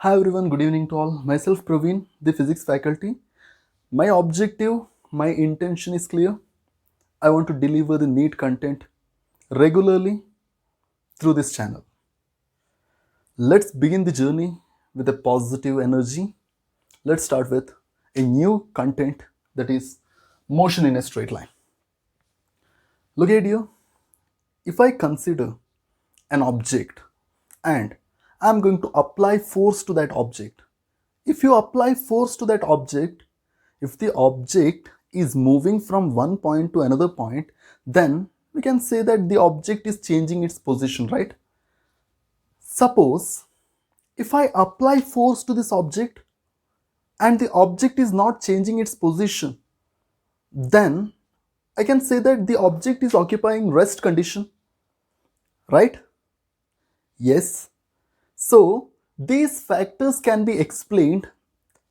Hi everyone, good evening to all. Myself Praveen, the physics faculty. My objective, my intention is clear. I want to deliver the neat content regularly through this channel. Let's begin the journey with a positive energy. Let's start with a new content, that is motion in a straight line. Look at you. If I consider an object and I'm going to apply force to that object, if you apply force to that object, if the object is moving from one point to another point, then we can say that the object is changing its position, right? Suppose if I apply force to this object and the object is not changing its position, then I can say that the object is occupying rest condition, right? Yes. So these factors can be explained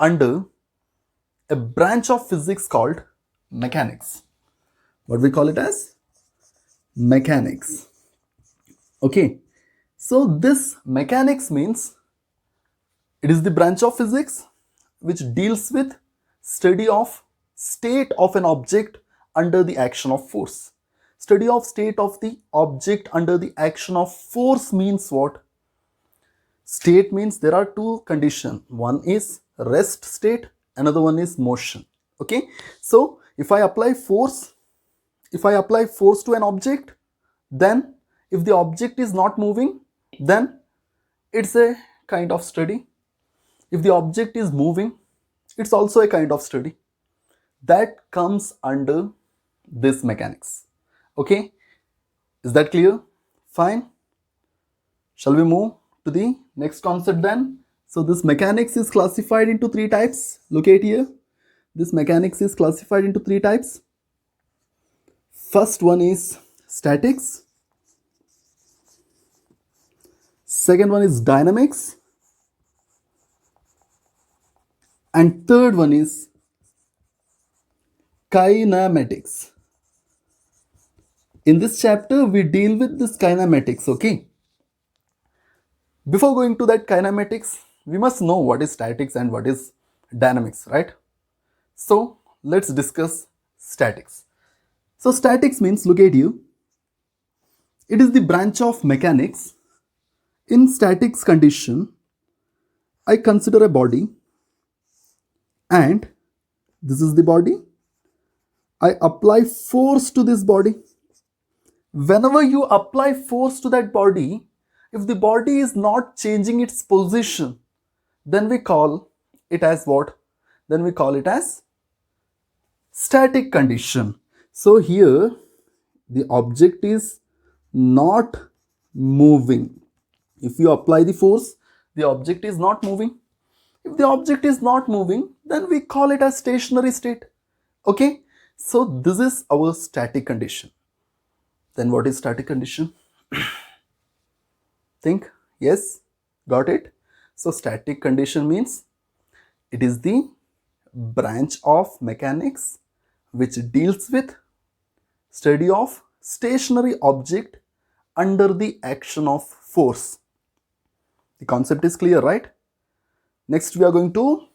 under a branch of physics called mechanics. What we call it as? Mechanics. Okay. So this mechanics means it is the branch of physics which deals with study of state of an object under the action of force. Study of state of the object under the action of force means what? State means there are two conditions. One is rest state, another one is motion. Okay. So if I apply force to an object, then if the object is not moving, then it's a kind of study. If the object is moving, it's also a kind of study. That comes under this mechanics. Okay, is that clear? Fine. Shall we move to the next concept then? So this mechanics is classified into three types. Look at here. This mechanics is classified into three types. First one is statics. Second one is dynamics. And third one is kinematics. In this chapter, we deal with this kinematics, okay? Before going to that kinematics, we must know what is statics and what is dynamics, right? So let's discuss statics. So statics means, look at you, it is the branch of mechanics. In statics condition, I consider a body and this is the body. I apply force to this body. Whenever you apply force to that body, if the body is not changing its position, then we call it as what? Then we call it as static condition. So here the object is not moving. If you apply the force, the object is not moving. If the object is not moving, then we call it as stationary state. Okay, so this is our static condition. Then what is static condition? Think. Yes, got it. So static condition means it is the branch of mechanics which deals with study of stationary object under the action of force. The concept is clear, right? Next we are going to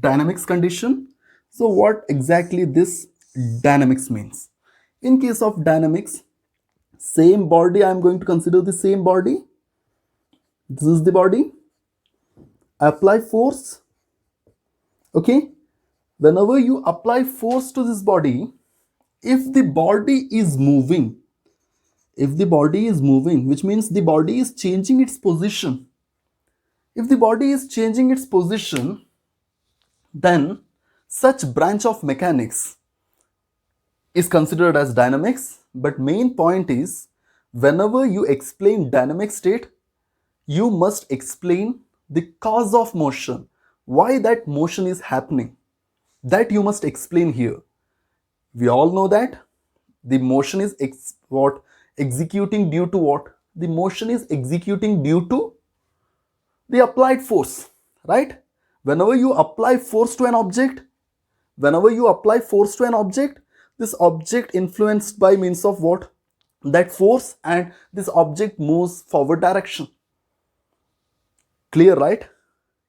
dynamics condition. So what exactly this dynamics means? In case of dynamics, same body, I am going to consider the same body. This is the body. I apply force. Okay. Whenever you apply force to this body, if the body is moving, which means the body is changing its position. If the body is changing its position, then such branch of mechanics is considered as dynamics. But main point is, whenever you explain dynamic state, you must explain the cause of motion, why that motion is happening. That you must explain here. We all know that the motion is executing due to what? The motion is executing due to the applied force, right? Whenever you apply force to an object, this object influenced by means of what? That force, and this object moves forward direction. Clear, right?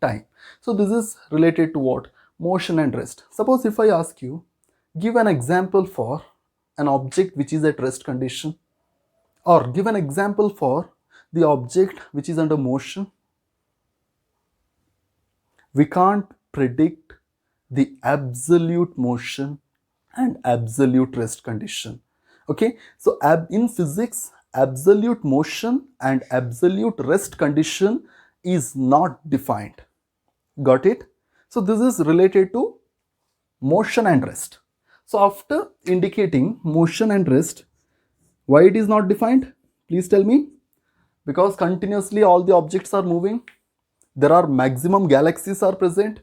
time. So this is related to what? Motion and rest. Suppose if I ask you, give an example for an object which is at rest condition, or give an example for the object which is under motion. We can't predict the absolute motion and absolute rest condition. Okay, so in physics, absolute motion and absolute rest condition is not defined. Got it? So this is related to motion and rest. So after indicating motion and rest, why it is not defined? Please tell me. Because continuously all the objects are moving. There are maximum galaxies are present.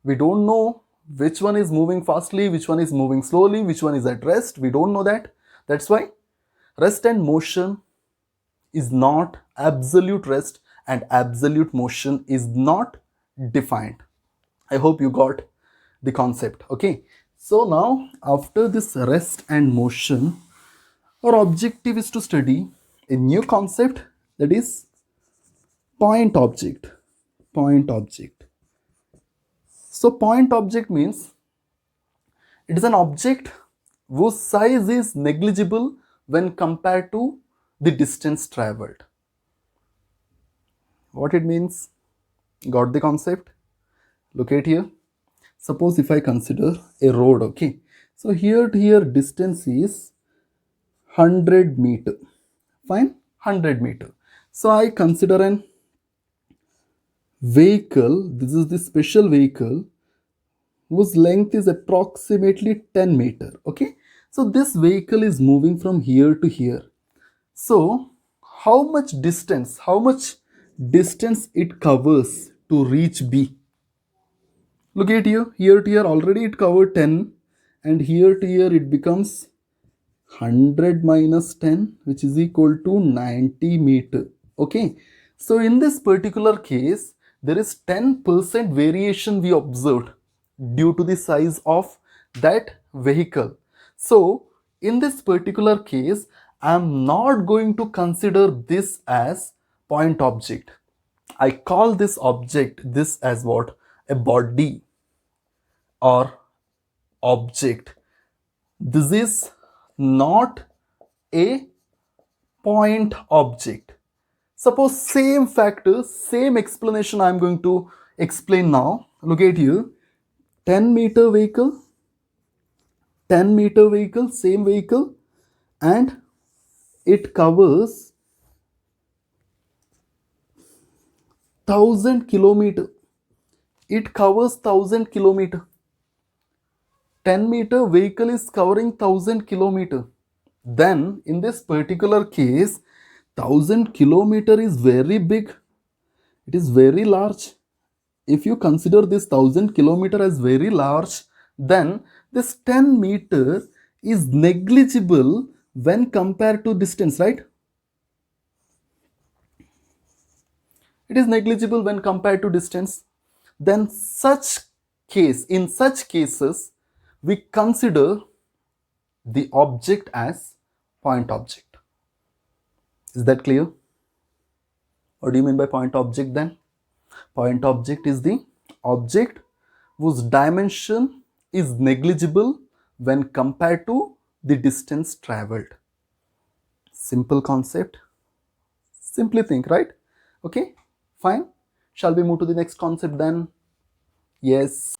We don't know which one is moving fastly, which one is moving slowly, which one is at rest. We don't know that. That's why rest and motion is not absolute rest, and absolute motion is not defined. I hope you got the concept. Okay. So now after this rest and motion, our objective is to study a new concept, that is point object. Point object. So point object means it is an object whose size is negligible when compared to the distance traveled. What it means? Got the concept? Look at here. Suppose if I consider a road, okay. So here to here distance is 100 meter. Fine, 100 meter. So I consider an vehicle, this is the special vehicle whose length is approximately 10 meter. Okay, so this vehicle is moving from here to here. So how much distance it covers to reach B? Look at here to here already it covered 10, and here to here it becomes 100 minus 10, which is equal to 90 meter. Okay, so in this particular case there is 10% variation we observed due to the size of that vehicle. So in this particular case I am not going to consider this as point object. I call this object this as what? A body or object. This is not a point object. Suppose same factors, same explanation I am going to explain now. Look at here. 10 meter vehicle, same vehicle, and it covers 1000 kilometer. It covers 1000 kilometer. 10 meter vehicle is covering 1000 kilometer. Then in this particular case 1000 kilometer is very big. It is very large. If you consider this 1000 kilometer as very large, then this 10 meter is negligible when compared to distance, right? It is negligible when compared to distance. Then in such cases we consider the object as point object. Is that clear? What do you mean by point object then? Point object is the object whose dimension is negligible when compared to the distance traveled. Simple concept. Simply think, right? Okay, fine. Shall we move to the next concept then? Yes.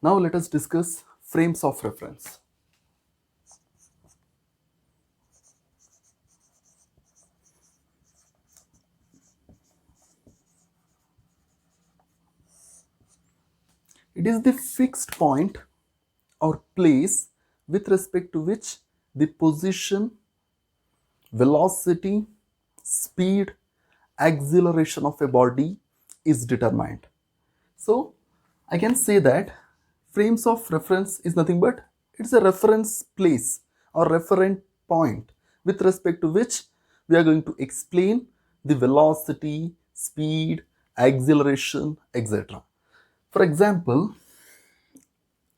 Now let us discuss frames of reference. It is the fixed point or place with respect to which the position, velocity, speed, acceleration of a body is determined. So I can say that frames of reference is nothing but it's a reference place or referent point with respect to which we are going to explain the velocity, speed, acceleration, etc. For example,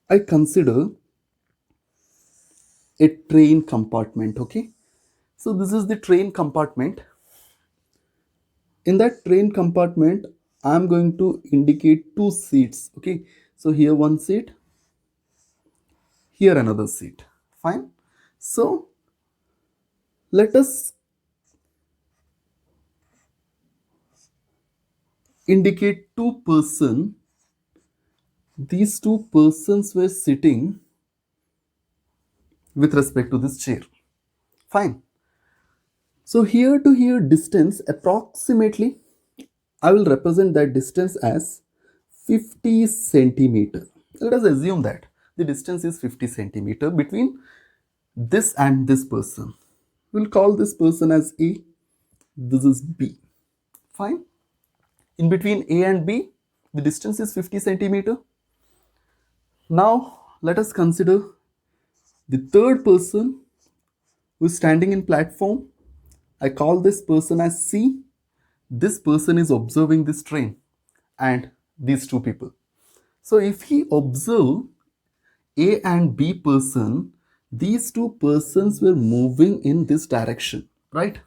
I consider a train compartment. Okay, so this is the train compartment. In that train compartment I'm going to indicate two seats. Okay, so here one seat, here another seat. Fine. So let us indicate two person. These two persons were sitting with respect to this chair. Fine. So here to here distance approximately, I will represent that distance as 50 centimeter. Let us assume that the distance is 50 centimeter between this and this person. We'll call this person as A, this is B. Fine. In between A and B, the distance is 50 centimeter. Now let us consider the third person who is standing in platform. I call this person as C. This person is observing this train and these two people. So if he observe A and B person, these two persons were moving in this direction, right?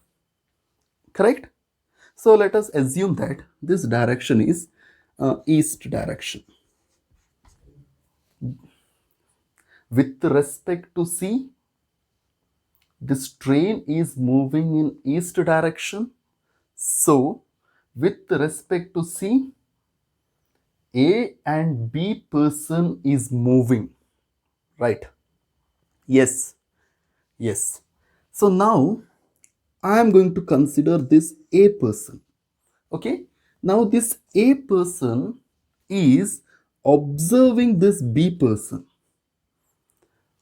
Correct? So let us assume that this direction is east direction. With respect to C, this train is moving in east direction. So with respect to C, A and B person is moving, right? Yes, yes. So now I am going to consider this A person. Okay. Now this A person is observing this B person.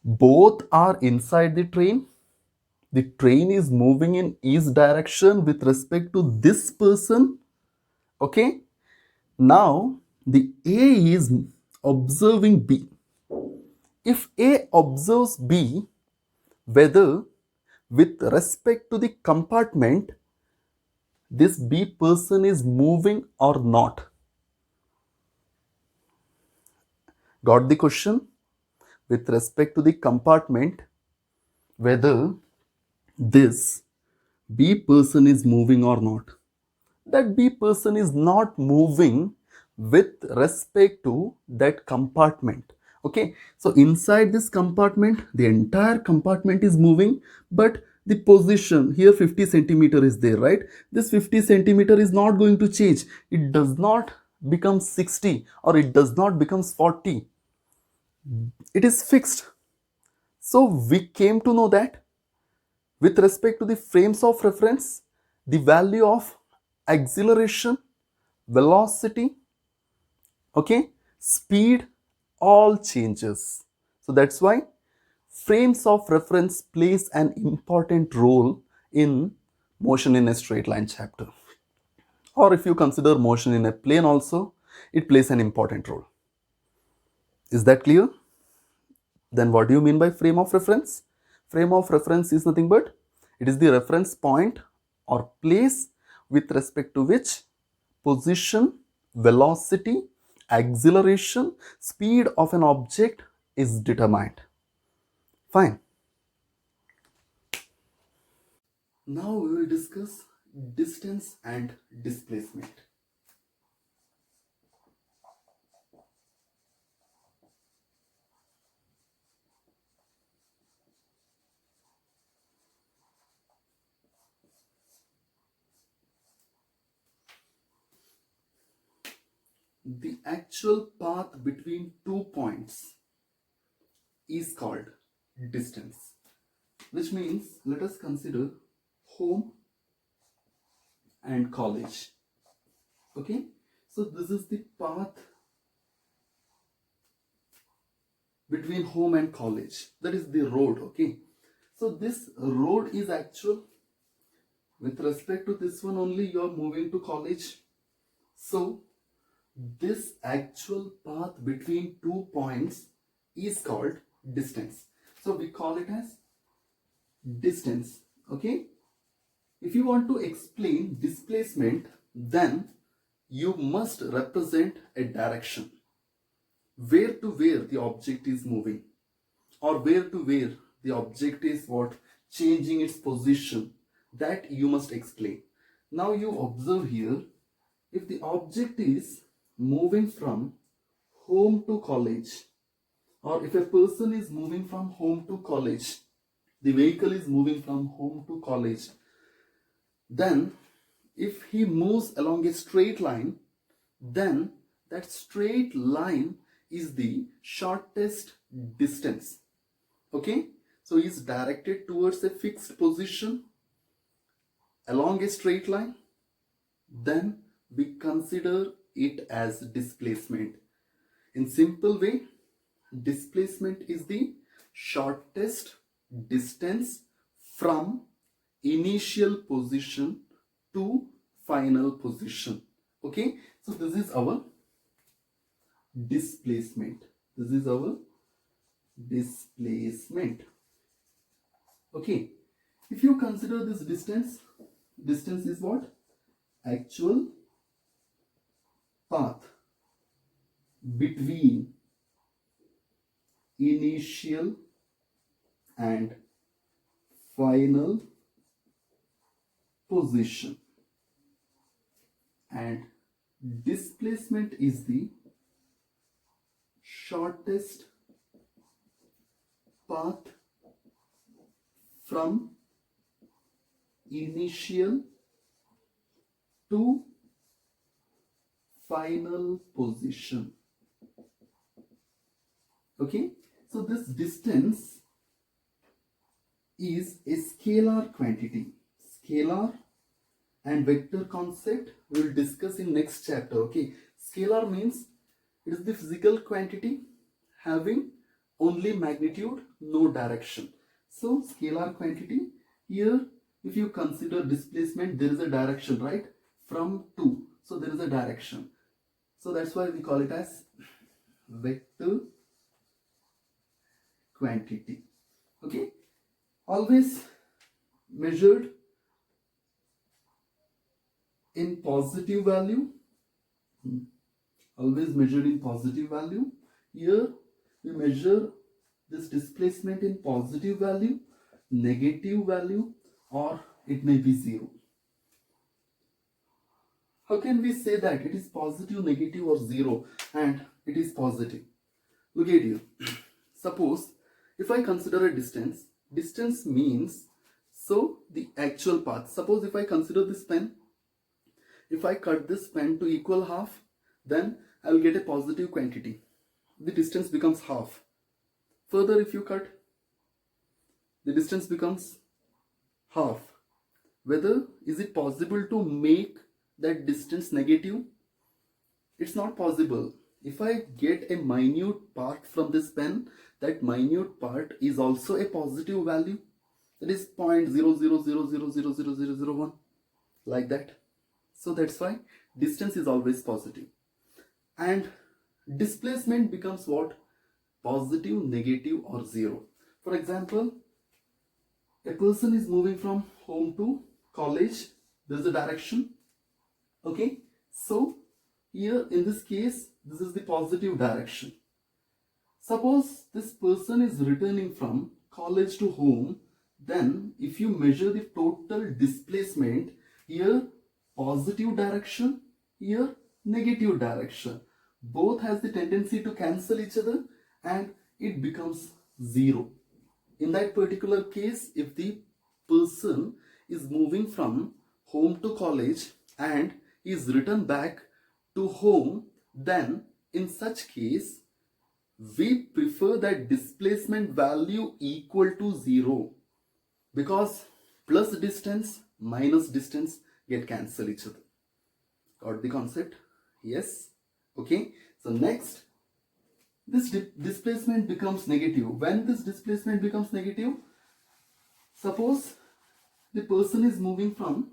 Both are inside the train. The train is moving in east direction with respect to this person. Okay. Now the A is observing B. If A observes B, whether with respect to the compartment this B person is moving or not. Got the question? With respect to the compartment, whether this B person is moving or not. That B person is not moving with respect to that compartment. Okay, so inside this compartment, the entire compartment is moving, but the position here 50 centimeter is there, right? This 50 centimeter is not going to change. It does not become 60 or it does not become 40. It is fixed. So we came to know that with respect to the frames of reference, the value of acceleration, velocity, okay, speed, all changes. So that's why frames of reference plays an important role in motion in a straight line chapter. Or if you consider motion in a plane also, it plays an important role. Is that clear? Then what do you mean by frame of reference? Frame of reference is nothing but it is the reference point or place with respect to which position, velocity, acceleration, speed of an object is determined. Fine. Now we will discuss distance and displacement. The actual path between 2 points is called distance, which means let us consider home and college. Okay, so this is the path between home and college, that is the road. Okay, so this road is actual. With respect to this one only you are moving to college. So this actual path between 2 points is called distance. So we call it as distance. Okay, if you want to explain displacement, then you must represent a direction, where to where the object is moving, or where to where the object is what changing its position, that you must explain. Now you observe here if the object is moving from home to college, or if a person is moving from home to college, the vehicle is moving from home to college, then if he moves along a straight line, then that straight line is the shortest distance. Okay, so he is directed towards a fixed position along a straight line, then we consider it as displacement. In simple way, displacement is the shortest distance from initial position to final position. Okay, so this is our displacement. This is our displacement. Okay, if you consider this distance, distance is what? Actual path between initial and final position, and displacement is the shortest path from initial to final position. Okay, so this distance is a scalar quantity. Scalar and vector concept we will discuss in next chapter. Okay, scalar means it is the physical quantity having only magnitude, no direction. So scalar quantity, here if you consider displacement, there is a direction, right? From to, so there is a direction. So that's why we call it as vector quantity. Okay, always measured in positive value. Always measured in positive value. Here we measure this displacement in positive value, negative value, or it may be zero. How can we say that it is positive, negative, or zero and it is positive? Look at here. Suppose if I consider a distance, distance means so the actual path. Suppose if I consider this pen, if I cut this pen to equal half, then I will get a positive quantity. The distance becomes half. Further, if you cut, the distance becomes half. Whether is it possible to make that distance negative? It's not possible. If I get a minute part from this pen, that minute part is also a positive value. That is 0.00000001, like that. So that's why distance is always positive. And displacement becomes what? Positive, negative, or zero. For example, a person is moving from home to college. There is a direction. Okay, so here in this case, this is the positive direction. Suppose this person is returning from college to home, then if you measure the total displacement, here positive direction, here negative direction, both has the tendency to cancel each other and it becomes zero. In that particular case, if the person is moving from home to college and is returned back to home, then in such case we prefer that displacement value equal to zero, because plus distance minus distance get cancel each other. Got the concept? Yes. Okay, so next, this displacement becomes negative. When this displacement becomes negative, suppose the person is moving from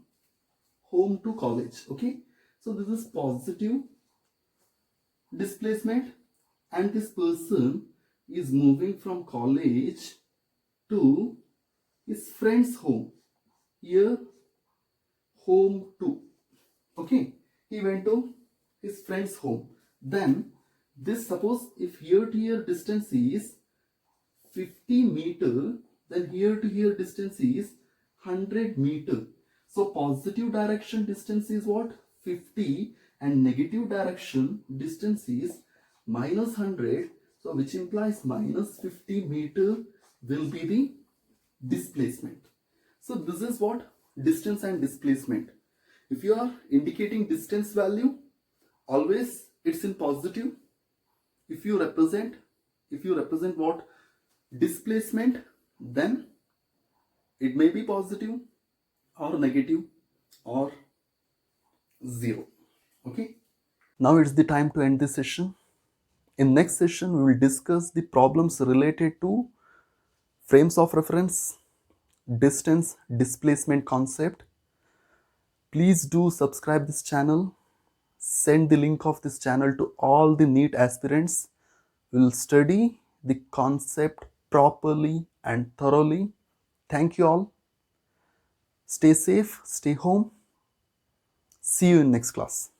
home to college. Okay, so this is positive displacement, and this person is moving from college to his friend's home. Here home to, okay, he went to his friend's home. Then this, suppose if here to here distance is 50 meter, then here to here distance is 100 meter. So positive direction distance is what? 50, and negative direction distance is minus 100, so which implies minus 50 meter will be the displacement. So this is what distance and displacement. If you are indicating distance value, always it's in positive. If you represent what displacement, then it may be positive or negative or zero. Okay, now it's the time to end this session. In next session we will discuss the problems related to frames of reference, distance, displacement concept. Please do subscribe this channel. Send the link of this channel to all the NEET aspirants. We'll study the concept properly and thoroughly. Thank you all. Stay safe, stay home. See you in next class.